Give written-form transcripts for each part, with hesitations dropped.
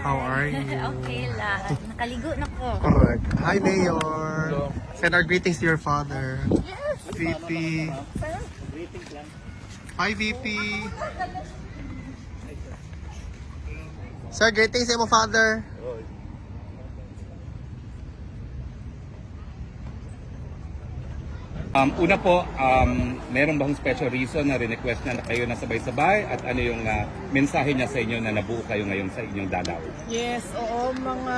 How are you? Okay lang. Nakaligo na ko. Correct. Hi, Mayor. Send our greetings to your father. Yes. VP. Hi, VP. Sir, greetings sa mo, father. Una po, meron bang special reason na request na kayo na sabay-sabay at ano yung mensahe niya sa inyo na nabuo kayo ngayon sa inyong dalaw? Yes, oo, mga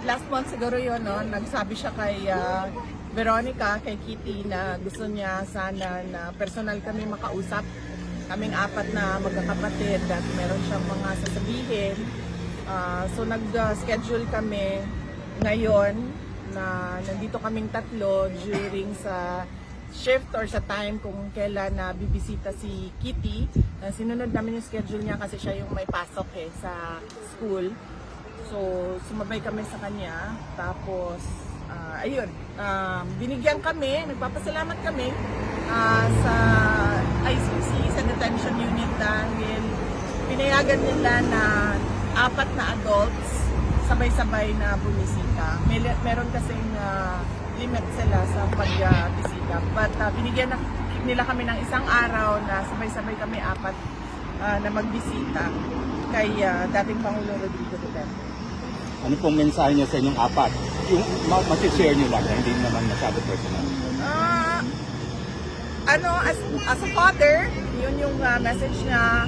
last month siguro yun, no, nagsabi siya kay Veronica, kay Kitty na gusto niya sana na personal kami makausap. Kaming apat na magkakapatid at meron siyang mga sasabihin. So nag-schedule kami ngayon na nandito kaming tatlo during sa shift or sa time kung kailan na bibisita si Kitty. Sinunod namin yung schedule niya kasi siya yung may pasok sa school. So sumabay kami sa kanya. Tapos ayun, binigyan kami, nagpapasalamat kami sa ICC, sa detention unit dahil pinayagan nila na 4 na adults sabay-sabay na bumisita. Meron kasing limit sila sa pagbisita. But binigyan nila kami ng isang araw na sabay-sabay kami 4 na magbisita kay dating Pangulong Rodrigo Duterte. Ano pong mensahe niya sa inyong apat? Yung masishare niyo lang, hindi naman masyado personal. As a father, yun yung message niya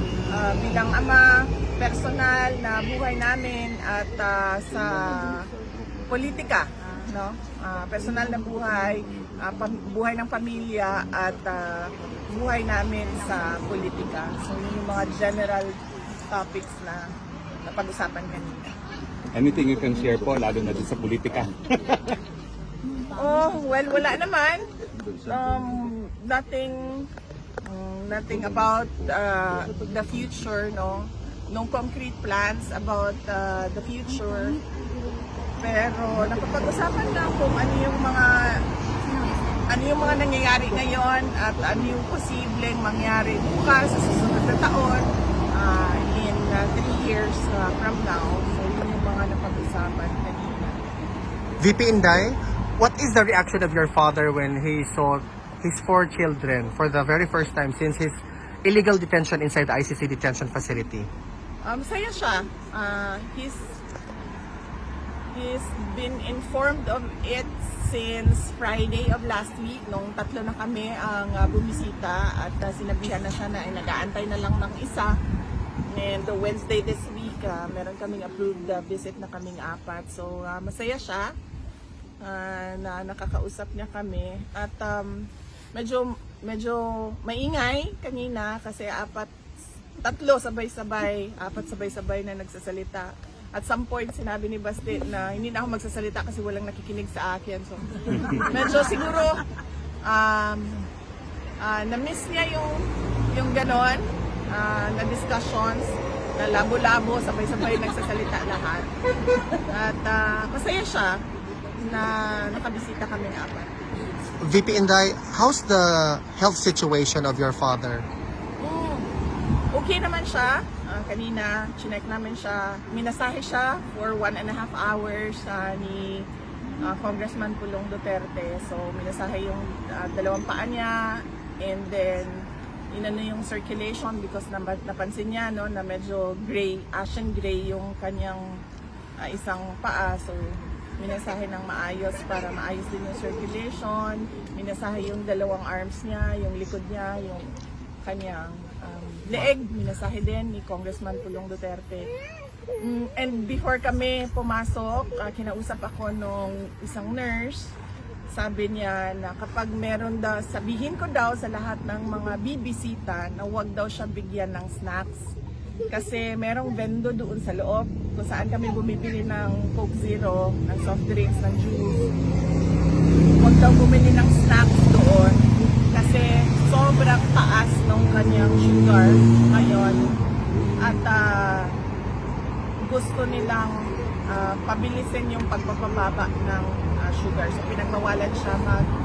bilang ama, personal na buhay namin at sa politika, no? Personal na buhay, buhay ng pamilya at buhay namin sa politika. So yun yung mga general topics na napag-usapan kanina. Anything you can share po, lalo na din sa politika? Oh, well, wala naman. Nothing about the future, no? No concrete plans about the future. Pero napapag-usapan lang kung ano yung mga nangyayari ngayon at ano yung posibleng mangyari bukas sa susunod na taon in 3 years from now. So yun yung mga napag-usapan kanina. VP Inday, what is the reaction of your father when he saw his 4 children for the very first time since his illegal detention inside the ICC detention facility? Masaya siya. He's been informed of it since Friday of last week nung 3 na kami ang bumisita at sinabihan na siya na ay nag-aantay na lang ng isa. And Wednesday this week, meron kaming approved visit na kaming 4. So masaya siya na nakakausap niya kami. At medyo maingay kanina kasi 3 sabay-sabay, 4 sabay-sabay na nagsasalita. At some point, sinabi ni Basti na hindi na ako magsasalita kasi walang nakikinig sa akin. So, medyo siguro na-miss niya yung ganon na discussions, na labo-labo, sabay-sabay nagsasalita lahat. At masaya siya na nakabisita kami ng 4. VP Inday, how's the health situation of your father? Okay naman siya. Kanina, chinek namin siya. Minasahe siya for 1.5 hours ni Congressman Pulong Duterte. So, minasahe yung 2 paa niya. And then, inano yung circulation because napansin niya no, na medyo gray, ashen gray yung kanyang isang paa. So, minasahe ng maayos para maayos din yung circulation. Minasahe yung 2 arms niya, yung likod niya, yung kanyang leeg, minasahe din ni Congressman Pulong Duterte. And before kami pumasok, kinausap ako nung isang nurse. Sabi niya na kapag meron daw, sabihin ko daw sa lahat ng mga bibisita na huwag daw siya bigyan ng snacks. Kasi merong vendo doon sa loob kung saan kami bumibili ng Coke Zero, ng soft drinks, ng juice. Huwag daw bumili ng snacks doon kasi sobrang taas ng kanyang sugar ngayon at gusto nilang pabilisin yung pagpapababa ng sugar. So pinagbawalan siya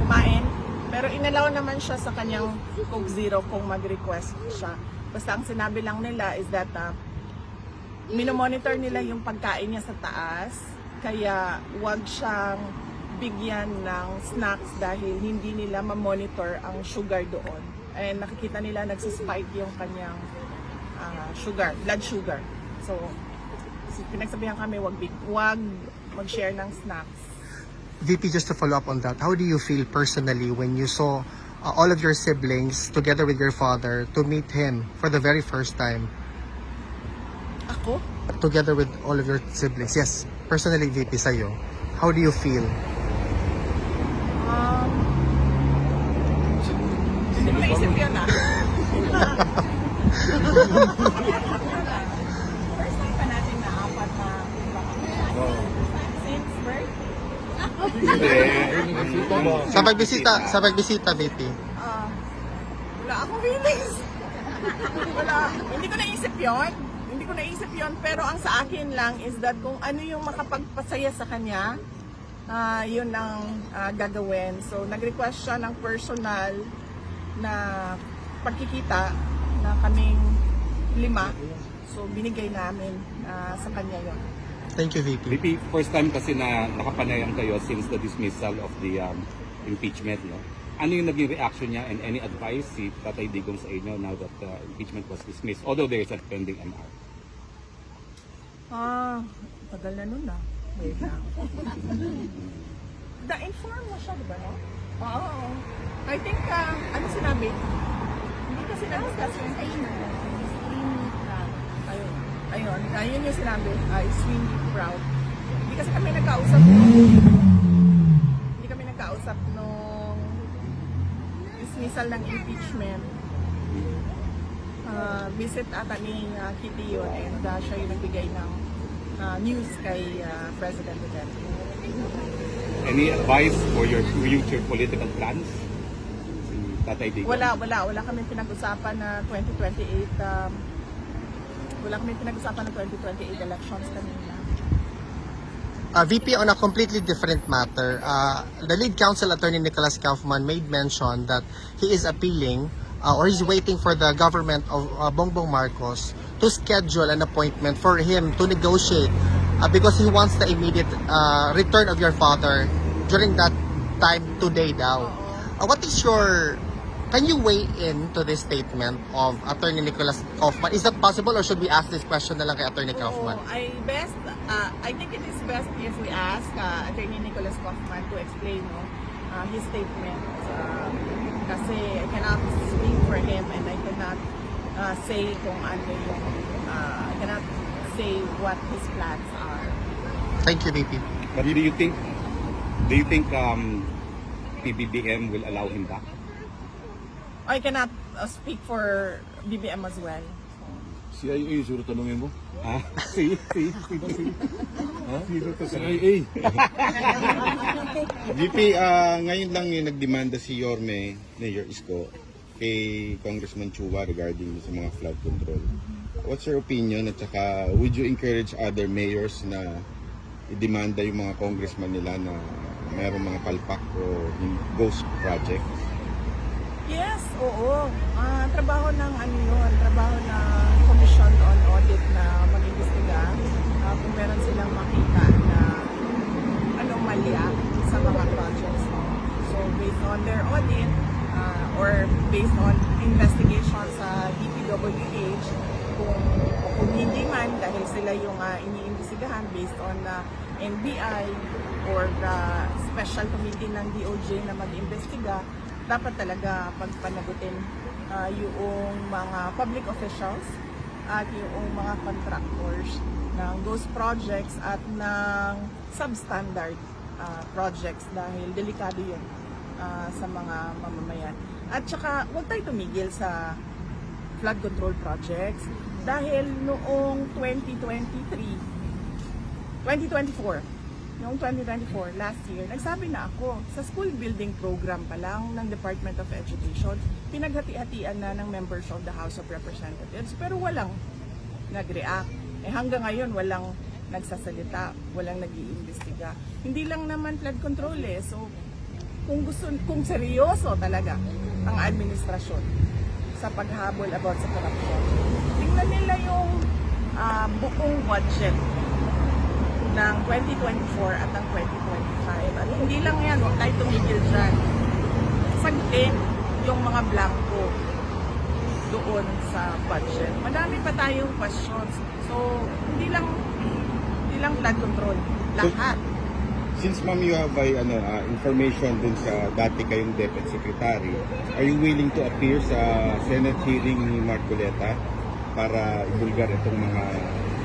kumain pero inalaw naman siya sa kanyang Coke Zero kung mag-request siya. Basta ang sinabi lang nila is that minomonitor nila yung pagkain niya sa taas, kaya wag siyang bigyan ng snacks dahil hindi nila ma-monitor ang sugar doon. And nakikita nila nagsispike yung kanyang sugar, blood sugar. So, pinagsabihan kami wag mag-share ng snacks. VP, just to follow up on that, how do you feel personally when you saw all of your siblings together with your father to meet him for the very first time? Ako? Together with all of your siblings. Yes, personally, VP, sa'yo. How do you feel? Hindi ko naisip yun First time pa natin na apat na since birth. Sa pagbisita, VP. Wala akong feelings. Wala. Hindi ko naisip yun. Hindi ko naisip yun. Pero ang sa akin lang is that kung ano yung makapagpasaya sa kanya, yun ang gagawin. So, nag-request siya ng personal na pagkikita na kaming 5. So, binigay namin sa kanya yun. Thank you, VP. VP, first time kasi na nakapanayam kayo since the dismissal of the impeachment, no? Ano yung naging reaction niya and any advice si Tatay Digong sa inyo now that the impeachment was dismissed, although there is a pending MR? Tagal na nun Wait lang. Na-inform mo siya, diba, no? Oo. I think, ano sinabi? Hindi kasi na-discuss yun. Ayun yung sinabi. Extremely proud. Hindi kasi kami nagkausap nung dismissal ng impeachment. Visit ata ni Kitty yun and siya yung nagbigay ng news kay President Duterte. Any advice for your future political plans? Si Tatay Digong? Wala kami pinag-usapan na 2028 elections kanina. VP, on a completely different matter, the lead counsel attorney Nicholas Kaufman made mention that he is appealing or he's waiting for the government of Bongbong Marcos to schedule an appointment for him to negotiate because he wants the immediate return of your father during that time today daw. What is your... Can you weigh in to this statement of Attorney Nicholas Kaufman? Is that possible or should we ask this question na lang kay Attorney Kaufman? I think it is best if we ask Attorney Nicholas Kaufman to explain his statement. Kasi I cannot speak for him and I cannot say kung ano yung I cannot say what his plans are. Thank you, VP. But do you think PBBM will allow him back? I cannot speak for BBM as well. CIA, siguro tanungin mo? Si. CIA. VP, ngayon lang yung nagdemanda si Yorme, Mayor Isko, kay Congressman Chua regarding sa mga flood control. What's your opinion at saka would you encourage other mayors na i-demanda yung mga congressman nila na mayroong mga palpak o ghost projects? Yes, oo. Trabaho ng trabaho ng Commission on Audit na mag-imbestiga kung meron silang makita na anomalya sa mga projects. So based on their audit or based on investigation sa DPWH, kung hindi man dahil sila yung iniimbestigahan based on NBI or the special committee ng DOJ na mag-imbestiga, dapat talaga pagpanagutin yung mga public officials at yung mga contractors ng ghost projects at ng substandard projects dahil delikado yun sa mga mamamayan. At saka huwag tayo tumigil sa flood control projects dahil noong 2024, last year, nagsabi na ako, sa school building program pa lang ng Department of Education, pinaghati-hatian na ng members of the House of Representatives, pero walang nag-react. Hanggang ngayon, walang nagsasalita, walang nag-iimbestiga. Hindi lang naman flood control So, kung seryoso talaga ang administrasyon sa paghabol about sa corruption, tingnan nila yung buong budget ng 2024 at ng 2025. At hindi lang yan, huwag tayo tumigil dyan. Sagutin yung mga blanco doon sa budget. Madami pa tayong questions. So, hindi lang flood control. Lahat. Since ma'am you have information dun sa dati kayong Deputy Secretary, are you willing to appear sa Senate hearing ni Marcoleta para ibulgar itong mga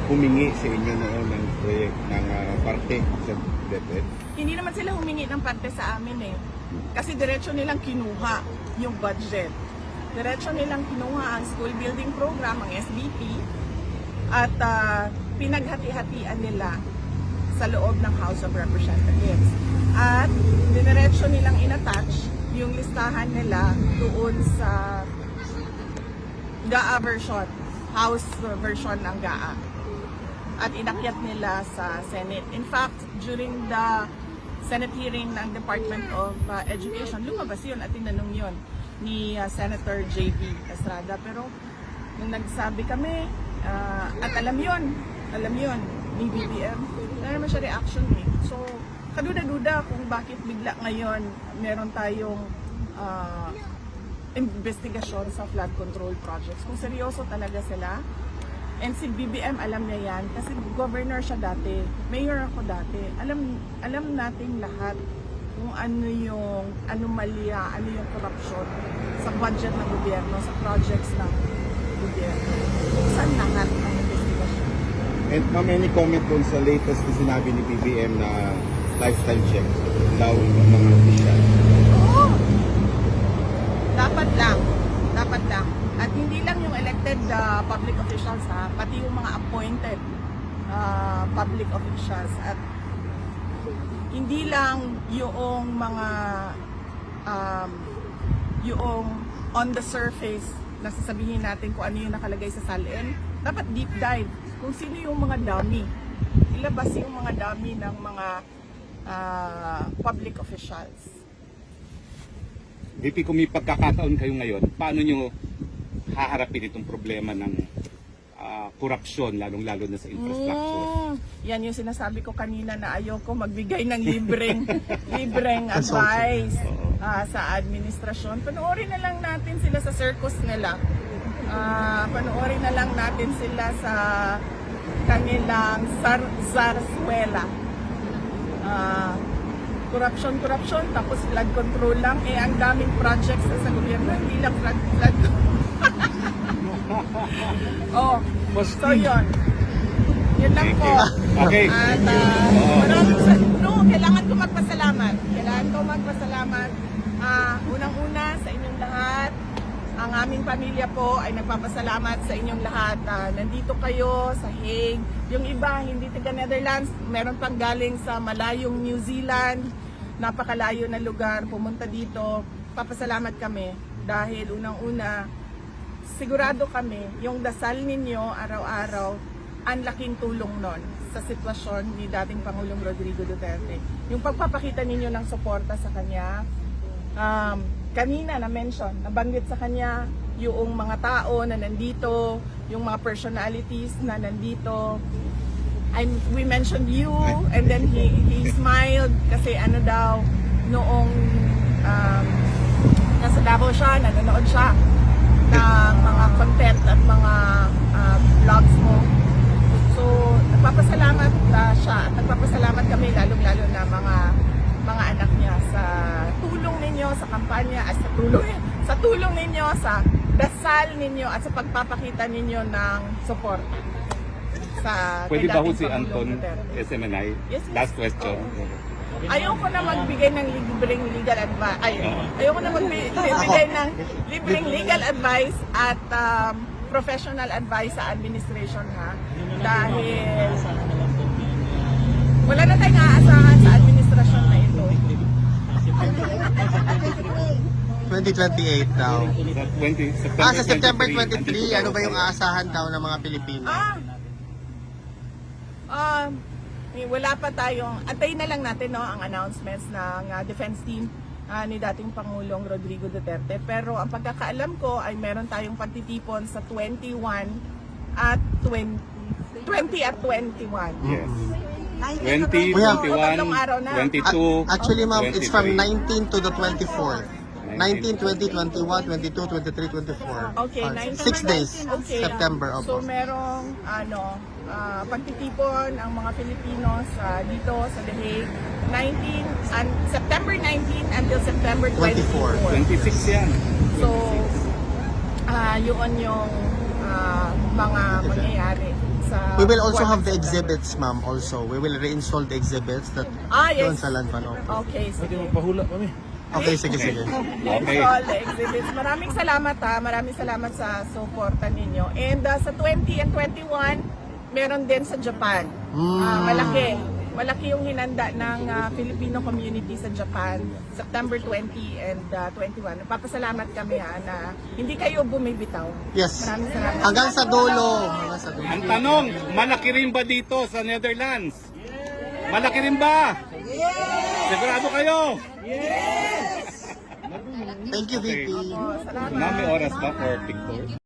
humingi sa inyo noon ng proyekt ng parte sa DepEd? Hindi naman sila humingi ng parte sa amin eh. Kasi diretso nilang kinuha yung budget. Diretso nilang kinuha ang school building program, ang SBP, at pinaghati-hatian nila sa loob ng House of Representatives. At diretso nilang inattach yung listahan nila doon sa GAA version, House version ng GAA. At inakyat nila sa Senate. In fact, during the Senate hearing ng Department of Education, lumabas yun at tinanong yun ni Senator J.B. Estrada. Pero nung nagsabi kami, at alam yun ni BBM, wala naman siya reaction eh. So, kaduda-duda kung bakit bigla ngayon meron tayong investigasyon sa flood control projects. Kung seryoso talaga sila, and si BBM alam niya yan, kasi governor siya dati, mayor ako dati, alam natin lahat kung ano yung anomalya, ano yung korupsyon sa budget ng gobyerno, sa projects ng gobyerno. Saan lahat ang investigation? And ma'am, any comment dun sa latest na sinabi ni BBM na lifetime check daw ng mga official? Oo! Dapat lang. At hindi lang yung elected public officials ha, pati yung mga appointed public officials. At hindi lang yung mga yung on the surface na sasabihin natin kung ano yung nakalagay sa salin. Dapat deep dive kung sino yung mga dummy. Ilabas yung mga dummy ng mga public officials. VP, kung may pagkakataon kayo ngayon, paano nyo haharapin itong problema ng korupsyon, lalong-lalo na sa infrastructure? Yan yung sinasabi ko kanina na ayoko magbigay ng libreng advice sa administrasyon. Panoorin na lang natin sila sa circus nila. Panoorin na lang natin sila sa kanilang zarzuela. Corruption, tapos flood control lang. Eh, ang daming projects na sa gobyerno, hindi lang flood oh, so yun. Yun lang po. Okay. At kailangan ko magpasalamat. Unang-una sa inyong lahat. Ang aming pamilya po ay nagpapasalamat sa inyong lahat. Nandito kayo sa Hague. Yung iba, hindi taga Netherlands. Meron pang galing sa malayong New Zealand. Napakalayo na lugar. Pumunta dito. Papasalamat kami. Dahil unang-una, sigurado kami, yung dasal ninyo araw-araw, ang laking tulong nun sa sitwasyon ni dating Pangulong Rodrigo Duterte. Yung pagpapakita ninyo ng suporta sa kanya, kanina na-mention, nabanggit sa kanya yung mga tao na nandito, yung mga personalities na nandito. We mentioned you, and then he smiled kasi ano daw, noong nasa Davao siya, nanonood siya ng mga content at mga vlogs mo. So, nagpapasalamat siya at nagpapasalamat kami lalong-lalo na mga anak niya sa tulong ninyo sa kampanya at sa tulong ninyo sa dasal ninyo at sa pagpapakita ninyo ng support sa Pwede ba ho si Pangulong Anton Duterte. SMNI? Yes, yes. Last question. Ayoko na magbigay ng libreng legal advice. Ayoko na magbigay ng libreng legal advice at professional advice sa administration ha. Dahil wala na tayong aasahan sa administrasyon na ito. 2028 daw. Sa September 23, ano ba yung aasahan daw ng mga Pilipino? Wala pa tayong, antayin na lang natin no, ang announcements ng defense team ni dating Pangulong Rodrigo Duterte. Pero ang pagkakaalam ko ay meron tayong pagtitipon sa 21 at 25. 20 at 21. Yes. 20, We have- 21, Tatlong araw na. 22, Actually, ma'am, it's from 23. 19 to the 24th. 19, 20, 21, 22, 23, 24. Okay, 19. 6 days. Okay. September, So opo. merong pagtitipon ang mga Filipinos dito sa The Hague. 19 and September 19 until September 24. 26 yan. So yun yung mga mangyayari sa We will also buwan have ng the September. exhibits, ma'am, also. We will reinstall the exhibits that Yes. doon sa Landvan, opo. Okay, sige. Okay, sige, sige. Okay. All the exhibits. Maraming salamat Maraming salamat sa suporta ninyo. And sa 20 and 21, meron din sa Japan. Malaki yung hinanda ng Filipino community sa Japan, September 20 and 21. Papasalamat kami na hindi kayo bumibitaw. Yes. Maraming salamat. Hanggang sa dulo. Hanggang sa dulo. Ang tanong, malaki rin ba dito sa Netherlands? Malaki rin ba? Sigurado kayo? Thank you, VP. Salamat. Mami, oras ba for picture?